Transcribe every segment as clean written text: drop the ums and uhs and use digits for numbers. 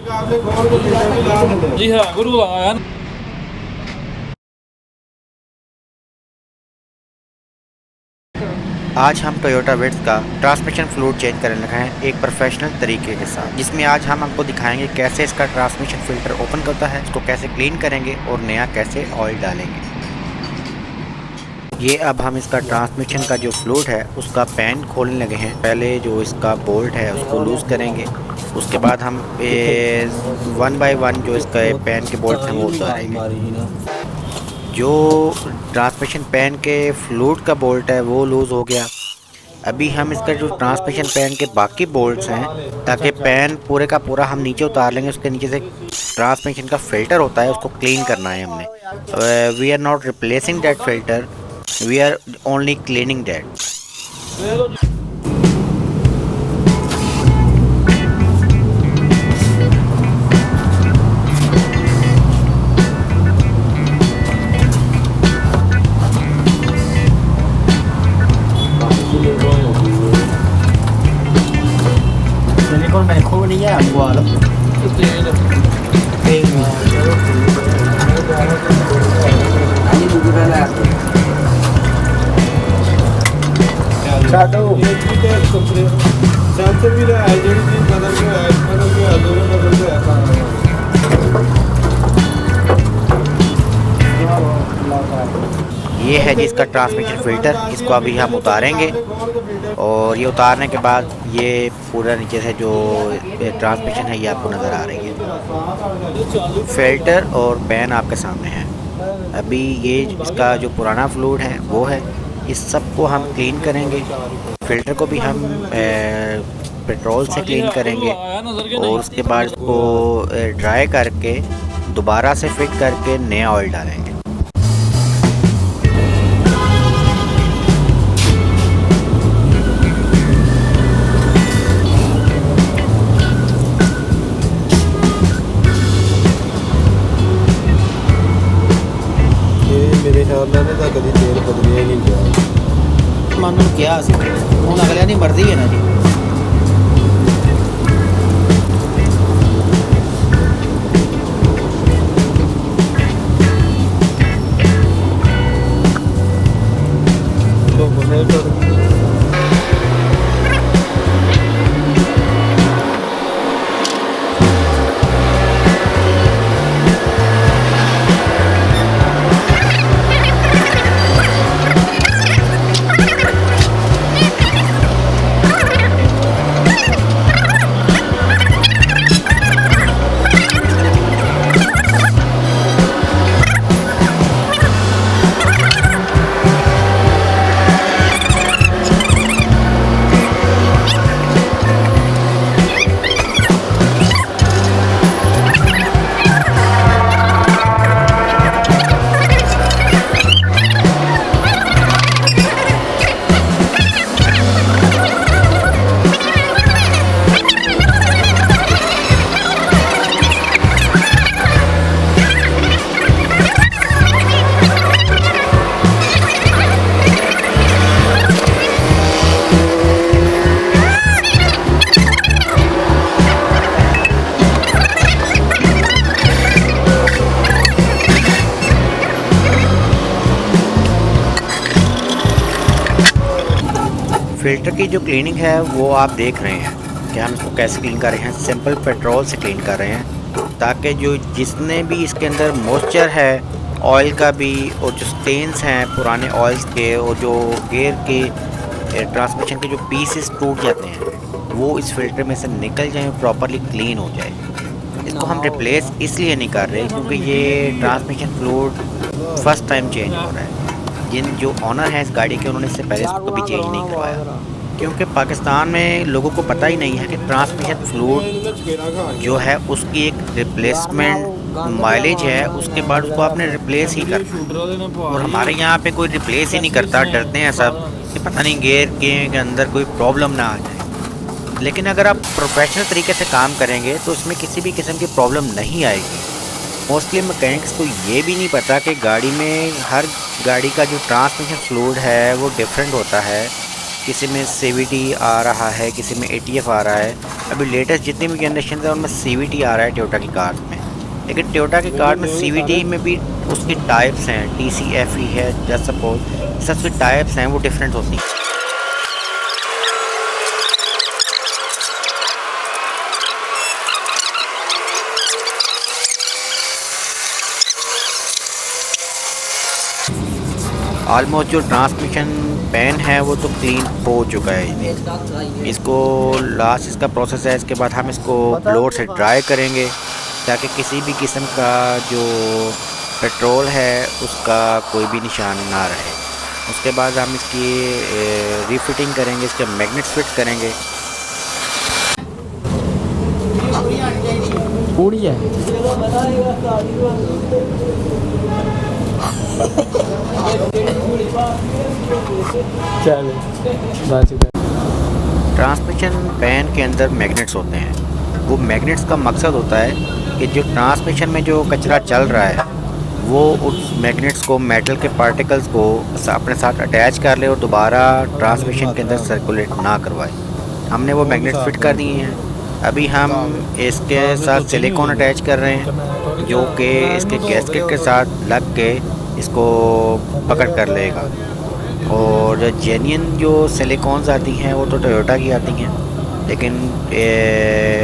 जी हाँ गुरु आया। आज हम टोयोटा विट्स का ट्रांसमिशन फ्लूइड चेंज करने लगे हैं एक प्रोफेशनल तरीके के साथ, जिसमें आज हम आपको दिखाएंगे कैसे इसका ट्रांसमिशन फिल्टर ओपन करता है, इसको कैसे क्लीन करेंगे और नया कैसे ऑयल डालेंगे। ये अब हम इसका ट्रांसमिशन का जो फ्लूइड है उसका पैन खोलने लगे हैं। पहले जो इसका बोल्ट है उसको लूज़ करेंगे, उसके बाद हम 1 बाय 1 जो इसका पैन के बोल्ट हैं वो उतारेंगे। जो ट्रांसमिशन पैन के फ्लूइड का बोल्ट है वो लूज़ हो गया। अभी हम इसका जो ट्रांसमिशन पैन के बाकी बोल्ट्स हैं, ताकि पैन पूरे का पूरा हम नीचे उतार लेंगे, उसके नीचे से ट्रांसमिशन का फ़िल्टर होता है उसको क्लीन करना है हमने। We are not replacing that filter, we are only cleaning that. Con này khô đi nhá, quả lắm. Tiền mà. Anh đi ra là. Shadow. Sensor भी है, जेडी भी बदल गया है, दोनों बदल गया है। ये है जिसका ट्रांसमिशन फ़िल्टर, इसको अभी हम उतारेंगे और ये उतारने के बाद ये पूरा नीचे से जो ट्रांसमिशन है ये आपको नज़र आ रही है। फ़िल्टर और पैन आपके सामने है। अभी ये इसका जो पुराना फ्लूइड है वो है, इस सब को हम क्लीन करेंगे। फ़िल्टर को भी हम पेट्रोल से क्लीन करेंगे और उसके बाद इसको ड्राई करके दोबारा से फिट करके नया ऑयल डालेंगे। मेरे ख्याल में तो कभी तेल बदलिया नहीं गया। मन क्या हूँ अगलिया नहीं मर्जी है ना जी। फ़िल्टर की जो क्लीनिंग है वो आप देख रहे हैं कि हम इसको कैसे क्लीन कर रहे हैं। सिंपल पेट्रोल से क्लीन कर रहे हैं, ताकि जो जितने भी इसके अंदर मॉइस्चर है ऑयल का भी और जो स्टेन्स हैं पुराने ऑयल्स के और जो गियर के ट्रांसमिशन के जो पीसेस टूट जाते हैं वो इस फिल्टर में से निकल जाएं, प्रॉपरली क्लीन हो जाए। इसको हम रिप्लेस इसलिए नहीं कर रहे क्योंकि ये transmission fluid first time change हो रहा है। जिन जो ऑनर हैं इस गाड़ी के उन्होंने इससे पहले इसको कभी चेंज नहीं करवाया, क्योंकि पाकिस्तान में लोगों को पता ही नहीं है कि ट्रांसमिशन फ्लूइड जो है उसकी एक रिप्लेसमेंट माइलेज है, उसके बाद उसको आपने रिप्लेस ही करना। और हमारे यहाँ पे कोई रिप्लेस ही नहीं करता, डरते हैं सब कि पता नहीं गियर के अंदर कोई प्रॉब्लम ना आ जाए। लेकिन अगर आप प्रोफेशनल तरीके से काम करेंगे तो इसमें किसी भी किस्म की प्रॉब्लम नहीं आएगी। मोस्टली मैकेनिक्स को ये भी नहीं पता कि गाड़ी में हर गाड़ी का जो ट्रांसमिशन फ्लूइड है वो डिफरेंट होता है। किसी में CVT आ रहा है, किसी में ATF आ रहा है। अभी लेटेस्ट जितनी भी जनरेशन है उनमें CVT आ रहा है टोयोटा की कार में। लेकिन टोयोटा की कार में CVT में भी उसकी टाइप्स हैं, TCFE है, जस्ट सपोज सबसे टाइप्स हैं वो डिफरेंट होती हैं। ऑलमोस्ट जो ट्रांसमिशन पैन है वो तो क्लीन हो चुका है। इसको लास्ट इसका प्रोसेस है। इसके बाद हम इसको ब्लोअर से ड्राई करेंगे ताकि किसी भी किस्म का जो पेट्रोल है उसका कोई भी निशान ना रहे। उसके बाद हम इसकी रीफिटिंग करेंगे, इसके मैग्नेट्स फिट करेंगे। पूरी है चल बस। ट्रांसमिशन पैन के अंदर मैग्नेट्स होते हैं। वो मैग्नेट्स का मकसद होता है कि जो ट्रांसमिशन में जो कचरा चल रहा है वो उस मैग्नेट्स को, मेटल के पार्टिकल्स को अपने साथ अटैच कर ले और दोबारा ट्रांसमिशन के अंदर सर्कुलेट ना करवाए। हमने वो मैग्नेट्स फिट कर दिए हैं। अभी हम इसके साथ सिलिकॉन अटैच कर रहे हैं जो कि इसके गैस्केट के साथ लग के इसको पकड़ कर लेगा। और जेन्युइन जो सिलिकॉन्स आती हैं वो तो टोयोटा की आती हैं, लेकिन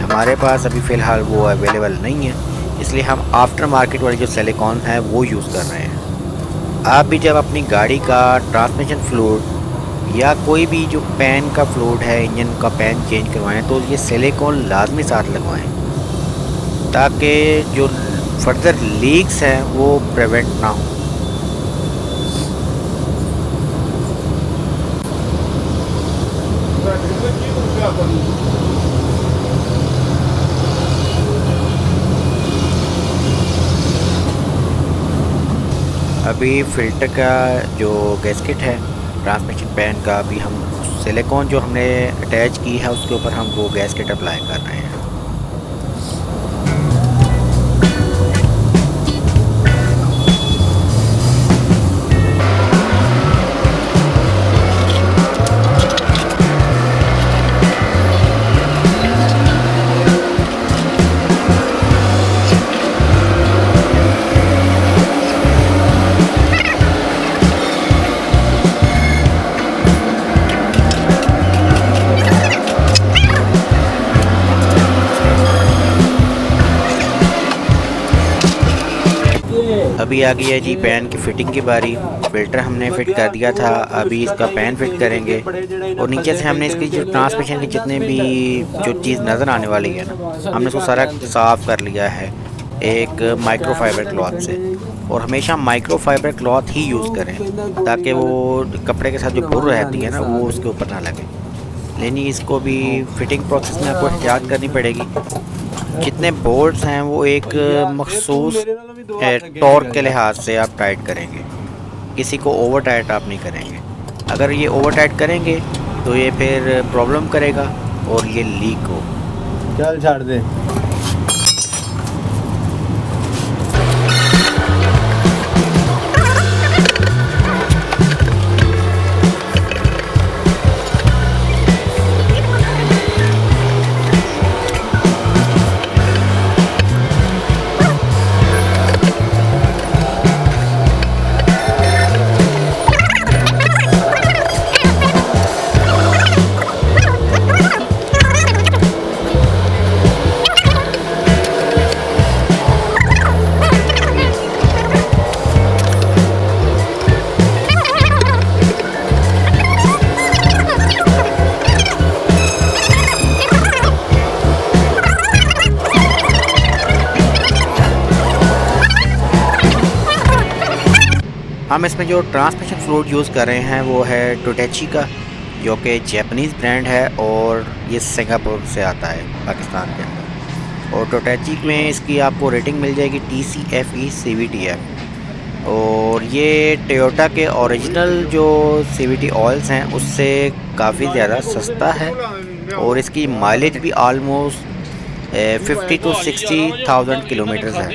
हमारे पास अभी फ़िलहाल वो अवेलेबल नहीं है, इसलिए हम आफ्टर मार्केट वाली जो सिलिकॉन है वो यूज़ कर रहे हैं। आप भी जब अपनी गाड़ी का ट्रांसमिशन फ्लूइड या कोई भी जो पैन का फ्लूइड है, इंजन का पैन चेंज करवाएं तो ये सिलिकॉन लाजमी साथ लगवाएं ताकि जो फर्दर लीक्स हैं वो प्रिवेंट ना हो। अभी फ़िल्टर का जो गैस्केट है ट्रांसमिशन पैन का, अभी हम सिलिकॉन जो हमने अटैच की है उसके ऊपर हम वो गैस्केट अप्लाई कर रहे हैं। अभी आ गई है जी पैन की फ़िटिंग की बारी। फ़िल्टर हमने फ़िट कर दिया था, अभी इसका पैन फ़िट करेंगे और नीचे से हमने इसकी जो ट्रांसमिशन की जितने भी जो चीज़ नज़र आने वाली है ना, हमने उसको सारा साफ़ कर लिया है एक माइक्रोफाइबर क्लॉथ से। और हमेशा माइक्रोफाइबर क्लॉथ ही यूज़ करें ताकि वो कपड़े के साथ जो बुर रहती है ना वो उसके ऊपर ना लगे। लेकिन इसको भी फ़िटिंग प्रोसेस में आपको एहतियात करनी पड़ेगी। जितने बोल्ट्स हैं वो एक मखसूस टॉर्क के लिहाज से आप टाइट करेंगे, किसी को ओवर टाइट आप नहीं करेंगे। अगर ये ओवर टाइट करेंगे तो ये फिर प्रॉब्लम करेगा और ये लीक हो। चल छाड़ दे। हम इसमें जो ट्रांसमिशन फ्लूइड यूज़ कर रहे हैं वो है टोटेची का, जो कि जापानीज़ ब्रांड है और ये सिंगापुर से आता है पाकिस्तान के अंदर। और टोटेची में इसकी आपको रेटिंग मिल जाएगी TCFE CVTF। और ये टोयोटा के ओरिजिनल जो CVT ऑयल्स हैं उससे काफ़ी ज़्यादा सस्ता है और इसकी माइलेज भी आलमोस्ट 50 to 60,000 किलोमीटर है।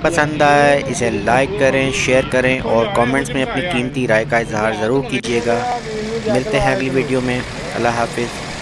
पसंद आए इसे लाइक करें, शेयर करें और कमेंट्स में अपनी कीमती राय का इजहार ज़रूर कीजिएगा। मिलते हैं अगली वीडियो में। अल्लाह हाफिज़।